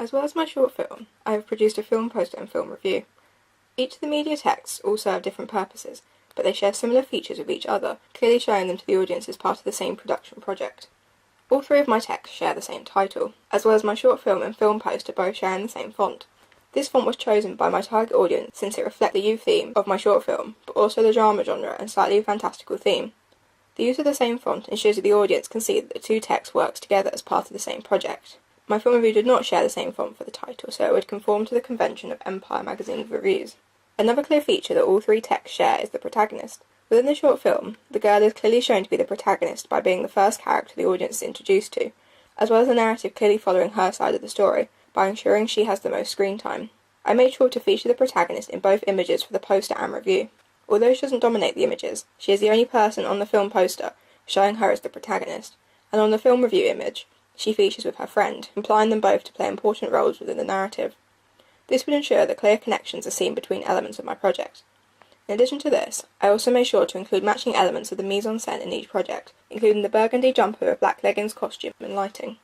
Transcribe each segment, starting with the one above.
As well as my short film, I have produced a film poster and film review. Each of the media texts all serve different purposes, but they share similar features with each other, clearly showing them to the audience as part of the same production project. All three of my texts share the same title, as well as my short film and film poster both sharing the same font. This font was chosen by my target audience since it reflects the youth theme of my short film, but also the drama genre and slightly fantastical theme. The use of the same font ensures that the audience can see that the two texts work together as part of the same project. My film review did not share the same font for the title, so it would conform to the convention of Empire magazine's reviews. Another clear feature that all three texts share is the protagonist. Within the short film, the girl is clearly shown to be the protagonist by being the first character the audience is introduced to, as well as the narrative clearly following her side of the story, by ensuring she has the most screen time. I made sure to feature the protagonist in both images for the poster and review. Although she doesn't dominate the images, she is the only person on the film poster showing her as the protagonist, and on the film review image, she features with her friend, implying them both to play important roles within the narrative. This would ensure that clear connections are seen between elements of my project. In addition to this, I also made sure to include matching elements of the mise-en-scène in each project, including the burgundy jumper with black leggings, costume, and lighting.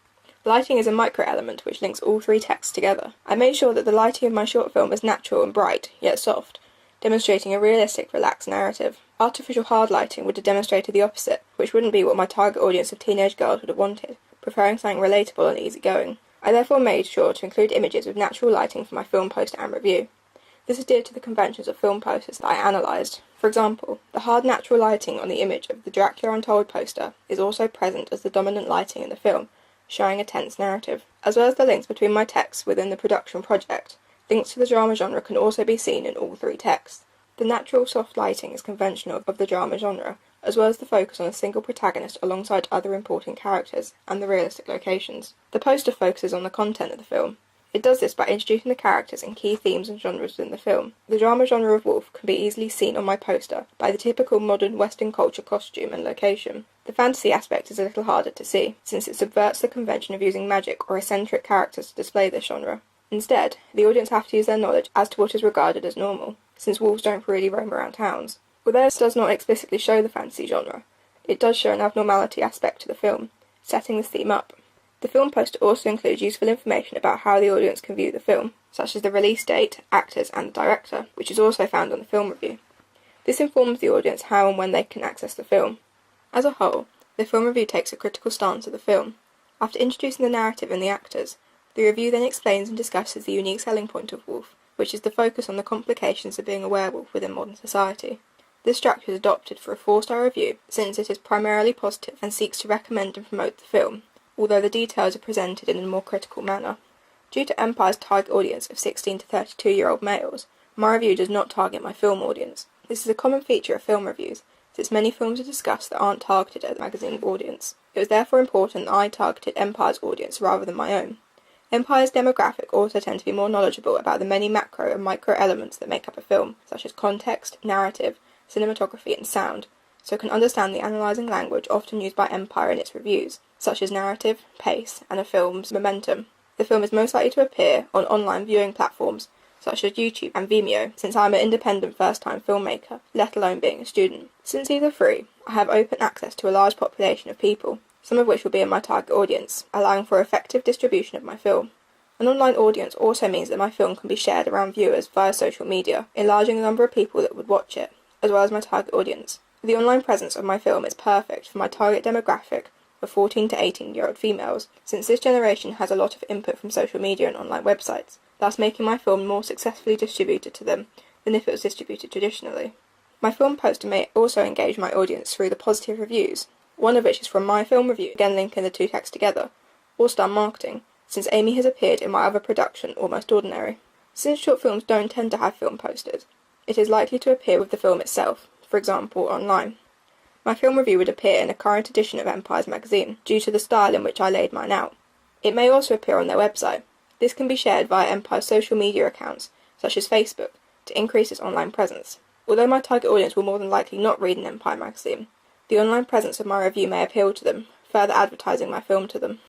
Lighting is a micro-element which links all three texts together. I made sure that the lighting of my short film was natural and bright, yet soft, demonstrating a realistic, relaxed narrative. Artificial hard lighting would have demonstrated the opposite, which wouldn't be what my target audience of teenage girls would have wanted, preferring something relatable and easygoing. I therefore made sure to include images with natural lighting for my film poster and review. This adhered to the conventions of film posters that I analysed. For example, the hard natural lighting on the image of the Dracula Untold poster is also present as the dominant lighting in the film, showing a tense narrative. As well as the links between my texts within the production project, links to the drama genre can also be seen in all three texts. The natural soft lighting is conventional of the drama genre, as well as the focus on a single protagonist alongside other important characters, and the realistic locations. The poster focuses on the content of the film. It does this by introducing the characters and key themes and genres within the film. The drama genre of Wolf can be easily seen on my poster by the typical modern Western culture costume and location. The fantasy aspect is a little harder to see, since it subverts the convention of using magic or eccentric characters to display this genre. Instead, the audience have to use their knowledge as to what is regarded as normal, since wolves don't really roam around towns. Although this does not explicitly show the fantasy genre, it does show an abnormality aspect to the film, setting this theme up. The film poster also includes useful information about how the audience can view the film, such as the release date, actors, and the director, which is also found on the film review. This informs the audience how and when they can access the film. As a whole, the film review takes a critical stance of the film. After introducing the narrative and the actors, the review then explains and discusses the unique selling point of Wolf, which is the focus on the complications of being a werewolf within modern society. This structure is adopted for a 4-star review, since it is primarily positive and seeks to recommend and promote the film, although the details are presented in a more critical manner. Due to Empire's target audience of 16 to 32-year-old males, my review does not target my film audience. This is a common feature of film reviews, since many films are discussed that aren't targeted at the magazine audience. It was therefore important that I targeted Empire's audience rather than my own. Empire's demographic also tend to be more knowledgeable about the many macro and micro elements that make up a film, such as context, narrative, cinematography, and sound, so can understand the analysing language often used by Empire in its reviews, such as narrative, pace, and a film's momentum. The film is most likely to appear on online viewing platforms such as YouTube and Vimeo, since I am an independent first-time filmmaker, let alone being a student. Since these are free, I have open access to a large population of people, some of which will be in my target audience, allowing for effective distribution of my film. An online audience also means that my film can be shared around viewers via social media, enlarging the number of people that would watch it, as well as my target audience. The online presence of my film is perfect for my target demographic of 14 to 18-year-old females, since this generation has a lot of input from social media and online websites, thus making my film more successfully distributed to them than if it was distributed traditionally. My film poster may also engage my audience through the positive reviews, one of which is from my film review, again linking the two texts together, or Star Marketing, since Amy has appeared in my other production, Almost Ordinary. Since short films don't tend to have film posters, it is likely to appear with the film itself, for example, online. My film review would appear in a current edition of Empire's magazine, due to the style in which I laid mine out. It may also appear on their website. This can be shared via Empire's social media accounts, such as Facebook, to increase its online presence. Although my target audience will more than likely not read an Empire magazine, the online presence of my review may appeal to them, further advertising my film to them.